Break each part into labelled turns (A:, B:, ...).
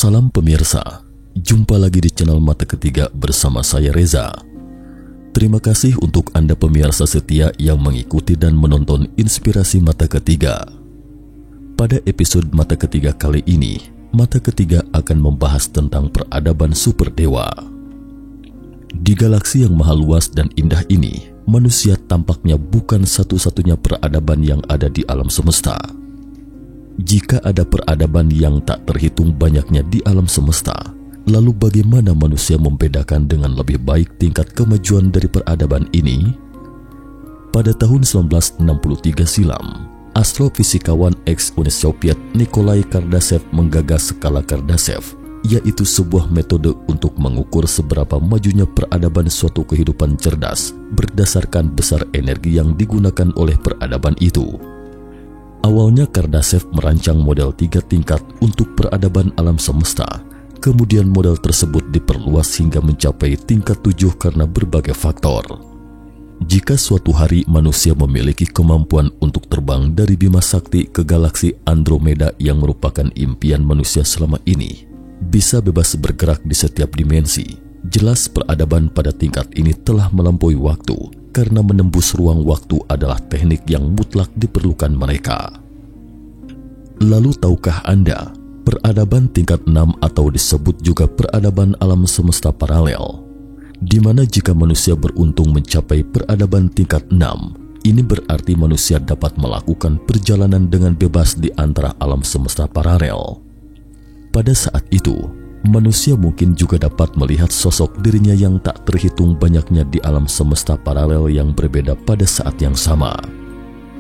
A: Salam pemirsa, jumpa lagi di channel Mata Ketiga bersama saya Reza. Terima kasih untuk Anda pemirsa setia yang mengikuti dan menonton Inspirasi Mata Ketiga. Pada episode Mata Ketiga kali ini, Mata Ketiga akan membahas tentang peradaban super dewa. Di galaksi yang maha luas dan indah ini, manusia tampaknya bukan satu-satunya peradaban yang ada di alam semesta. Jika ada peradaban yang tak terhitung banyaknya di alam semesta, lalu bagaimana manusia membedakan dengan lebih baik tingkat kemajuan dari peradaban ini? Pada tahun 1963 silam, astrofisikawan ex-Uni Soviet Nikolai Kardashev menggagas skala Kardashev, yaitu sebuah metode untuk mengukur seberapa majunya peradaban suatu kehidupan cerdas berdasarkan besar energi yang digunakan oleh peradaban itu. Awalnya Kardashev merancang model 3 tingkat untuk peradaban alam semesta. Kemudian model tersebut diperluas hingga mencapai tingkat 7 karena berbagai faktor. Jika suatu hari manusia memiliki kemampuan untuk terbang dari Bima Sakti ke galaksi Andromeda yang merupakan impian manusia selama ini, bisa bebas bergerak di setiap dimensi, jelas peradaban pada tingkat ini telah melampaui waktu, karena menembus ruang waktu adalah teknik yang mutlak diperlukan mereka. Lalu tahukah Anda, peradaban tingkat 6 atau disebut juga peradaban alam semesta paralel, di mana jika manusia beruntung mencapai peradaban tingkat 6, ini berarti manusia dapat melakukan perjalanan dengan bebas di antara alam semesta paralel. Pada saat itu, manusia mungkin juga dapat melihat sosok dirinya yang tak terhitung banyaknya di alam semesta paralel yang berbeda pada saat yang sama.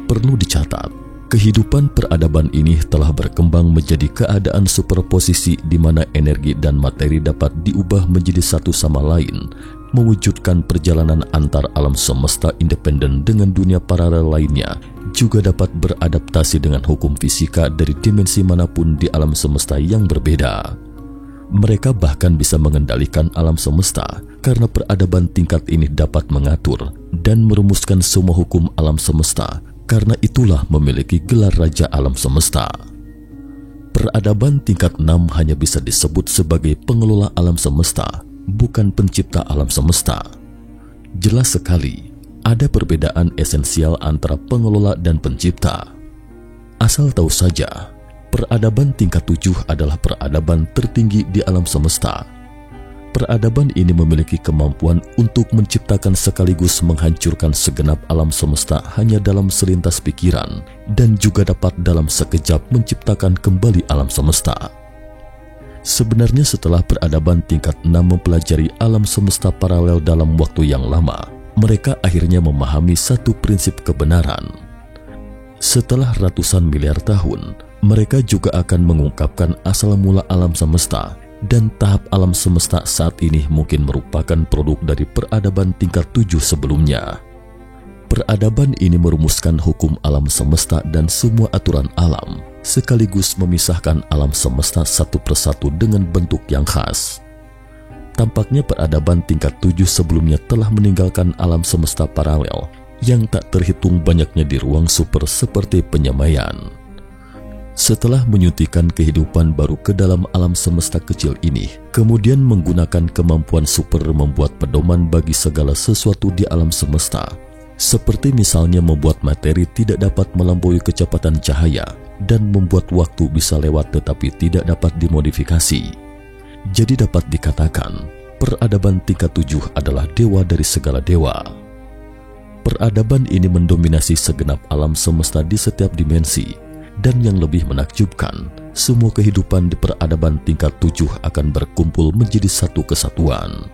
A: Perlu dicatat, kehidupan peradaban ini telah berkembang menjadi keadaan superposisi di mana energi dan materi dapat diubah menjadi satu sama lain, mewujudkan perjalanan antar alam semesta independen dengan dunia paralel lainnya, juga dapat beradaptasi dengan hukum fisika dari dimensi manapun di alam semesta yang berbeda. Mereka bahkan bisa mengendalikan alam semesta karena peradaban tingkat ini dapat mengatur dan merumuskan semua hukum alam semesta, karena itulah memiliki gelar Raja Alam Semesta. Peradaban tingkat 6 hanya bisa disebut sebagai pengelola alam semesta, bukan pencipta alam semesta. Jelas sekali, ada perbedaan esensial antara pengelola dan pencipta. Asal tahu saja, peradaban tingkat 7 adalah peradaban tertinggi di alam semesta. Peradaban ini memiliki kemampuan untuk menciptakan sekaligus menghancurkan segenap alam semesta hanya dalam selintas pikiran, dan juga dapat dalam sekejap menciptakan kembali alam semesta. Sebenarnya setelah peradaban tingkat 6 mempelajari alam semesta paralel dalam waktu yang lama, mereka akhirnya memahami satu prinsip kebenaran. Setelah ratusan miliar tahun, mereka juga akan mengungkapkan asal mula alam semesta, dan tahap alam semesta saat ini mungkin merupakan produk dari peradaban tingkat 7 sebelumnya. Peradaban ini merumuskan hukum alam semesta dan semua aturan alam, sekaligus memisahkan alam semesta satu persatu dengan bentuk yang khas. Tampaknya peradaban tingkat 7 sebelumnya telah meninggalkan alam semesta paralel yang tak terhitung banyaknya di ruang super seperti penyamaian. Setelah menyuntikkan kehidupan baru ke dalam alam semesta kecil ini, kemudian menggunakan kemampuan super membuat pedoman bagi segala sesuatu di alam semesta, seperti misalnya membuat materi tidak dapat melampaui kecepatan cahaya dan membuat waktu bisa lewat tetapi tidak dapat dimodifikasi. Jadi dapat dikatakan, peradaban tingkat 7 adalah dewa dari segala dewa. Peradaban ini mendominasi segenap alam semesta di setiap dimensi. Dan yang lebih menakjubkan, semua kehidupan di peradaban tingkat 7 akan berkumpul menjadi satu kesatuan.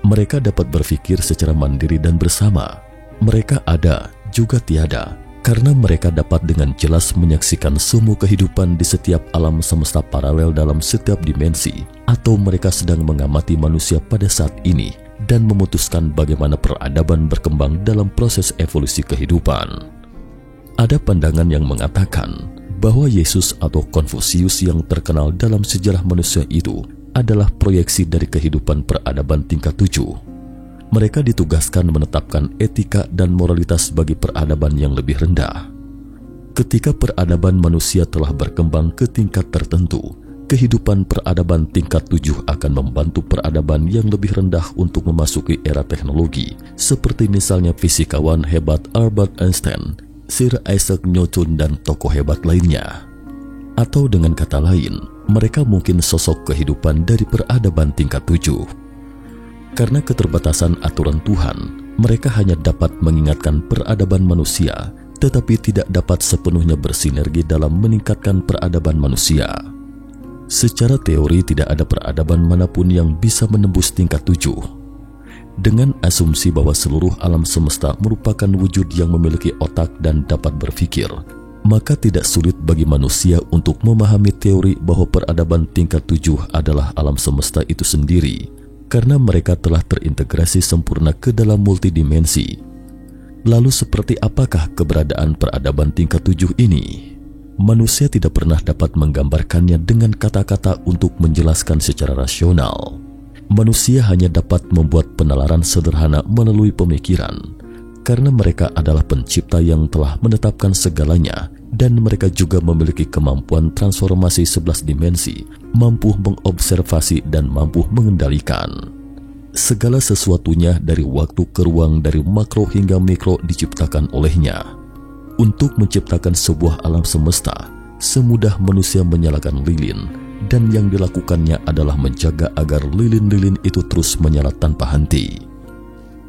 A: Mereka dapat berpikir secara mandiri dan bersama. Mereka ada, juga tiada, karena mereka dapat dengan jelas menyaksikan semua kehidupan di setiap alam semesta paralel dalam setiap dimensi, atau mereka sedang mengamati manusia pada saat ini dan memutuskan bagaimana peradaban berkembang dalam proses evolusi kehidupan. Ada pandangan yang mengatakan bahwa Yesus atau Konfusius yang terkenal dalam sejarah manusia itu adalah proyeksi dari kehidupan peradaban tingkat 7. Mereka ditugaskan menetapkan etika dan moralitas bagi peradaban yang lebih rendah. Ketika peradaban manusia telah berkembang ke tingkat tertentu, kehidupan peradaban tingkat 7 akan membantu peradaban yang lebih rendah untuk memasuki era teknologi, seperti misalnya fisikawan hebat Albert Einstein, Sir Isaac Newton, dan tokoh hebat lainnya. Atau dengan kata lain, mereka mungkin sosok kehidupan dari peradaban tingkat 7. Karena keterbatasan aturan Tuhan, mereka hanya dapat mengingatkan peradaban manusia, tetapi tidak dapat sepenuhnya bersinergi dalam meningkatkan peradaban manusia. Secara teori tidak ada peradaban manapun yang bisa menembus tingkat 7. Dengan asumsi bahwa seluruh alam semesta merupakan wujud yang memiliki otak dan dapat berpikir, maka tidak sulit bagi manusia untuk memahami teori bahwa peradaban tingkat 7 adalah alam semesta itu sendiri, karena mereka telah terintegrasi sempurna ke dalam multidimensi. Lalu seperti apakah keberadaan peradaban tingkat 7 ini? Manusia tidak pernah dapat menggambarkannya dengan kata-kata untuk menjelaskan secara rasional. Manusia hanya dapat membuat penalaran sederhana melalui pemikiran, karena mereka adalah pencipta yang telah menetapkan segalanya, dan mereka juga memiliki kemampuan transformasi 11 dimensi, mampu mengobservasi dan mampu mengendalikan. Segala sesuatunya dari waktu ke ruang, dari makro hingga mikro diciptakan olehnya. Untuk menciptakan sebuah alam semesta, semudah manusia menyalakan lilin, dan yang dilakukannya adalah menjaga agar lilin-lilin itu terus menyala tanpa henti.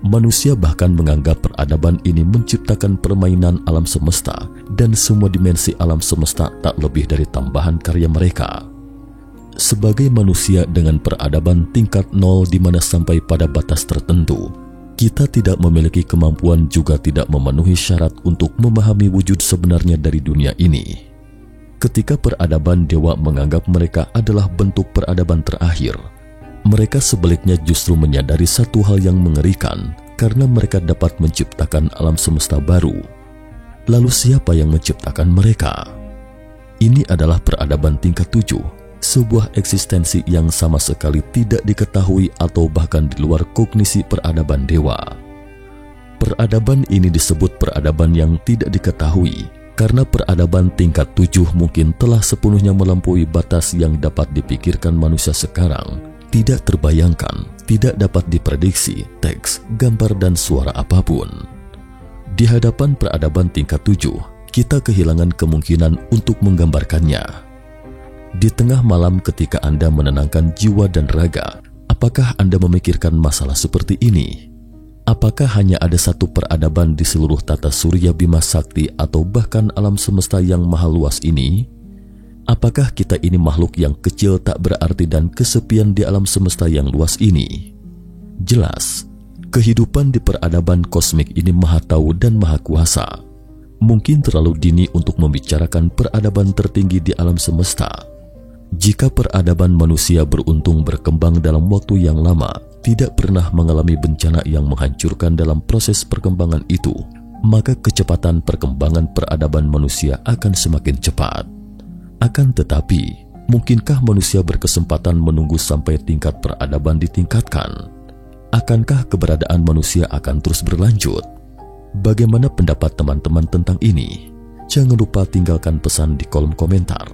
A: Manusia bahkan menganggap peradaban ini menciptakan permainan alam semesta, dan semua dimensi alam semesta tak lebih dari tambahan karya mereka. Sebagai manusia dengan peradaban tingkat 0 di mana sampai pada batas tertentu, kita tidak memiliki kemampuan juga tidak memenuhi syarat untuk memahami wujud sebenarnya dari dunia ini. Ketika peradaban dewa menganggap mereka adalah bentuk peradaban terakhir, mereka sebaliknya justru menyadari satu hal yang mengerikan, karena mereka dapat menciptakan alam semesta baru. Lalu siapa yang menciptakan mereka? Ini adalah peradaban tingkat 7, sebuah eksistensi yang sama sekali tidak diketahui atau bahkan di luar kognisi peradaban dewa. Peradaban ini disebut peradaban yang tidak diketahui, karena peradaban tingkat 7 mungkin telah sepenuhnya melampaui batas yang dapat dipikirkan manusia sekarang, tidak terbayangkan, tidak dapat diprediksi teks, gambar, dan suara apapun. Di hadapan peradaban tingkat 7, kita kehilangan kemungkinan untuk menggambarkannya. Di tengah malam ketika Anda menenangkan jiwa dan raga, apakah Anda memikirkan masalah seperti ini? Apakah hanya ada satu peradaban di seluruh tata surya Bima Sakti atau bahkan alam semesta yang maha luas ini? Apakah kita ini makhluk yang kecil tak berarti dan kesepian di alam semesta yang luas ini? Jelas, kehidupan di peradaban kosmik ini maha tahu dan maha kuasa. Mungkin terlalu dini untuk membicarakan peradaban tertinggi di alam semesta. Jika peradaban manusia beruntung berkembang dalam waktu yang lama, tidak pernah mengalami bencana yang menghancurkan dalam proses perkembangan itu, maka kecepatan perkembangan peradaban manusia akan semakin cepat. Akan tetapi, mungkinkah manusia berkesempatan menunggu sampai tingkat peradaban ditingkatkan? Akankah keberadaan manusia akan terus berlanjut? Bagaimana pendapat teman-teman tentang ini? Jangan lupa tinggalkan pesan di kolom komentar.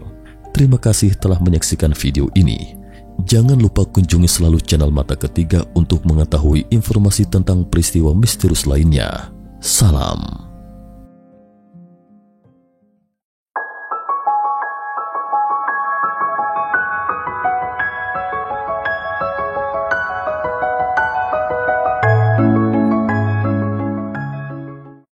A: Terima kasih telah menyaksikan video ini. Jangan lupa kunjungi selalu channel Mata Ketiga untuk mengetahui informasi tentang peristiwa misterius lainnya. Salam.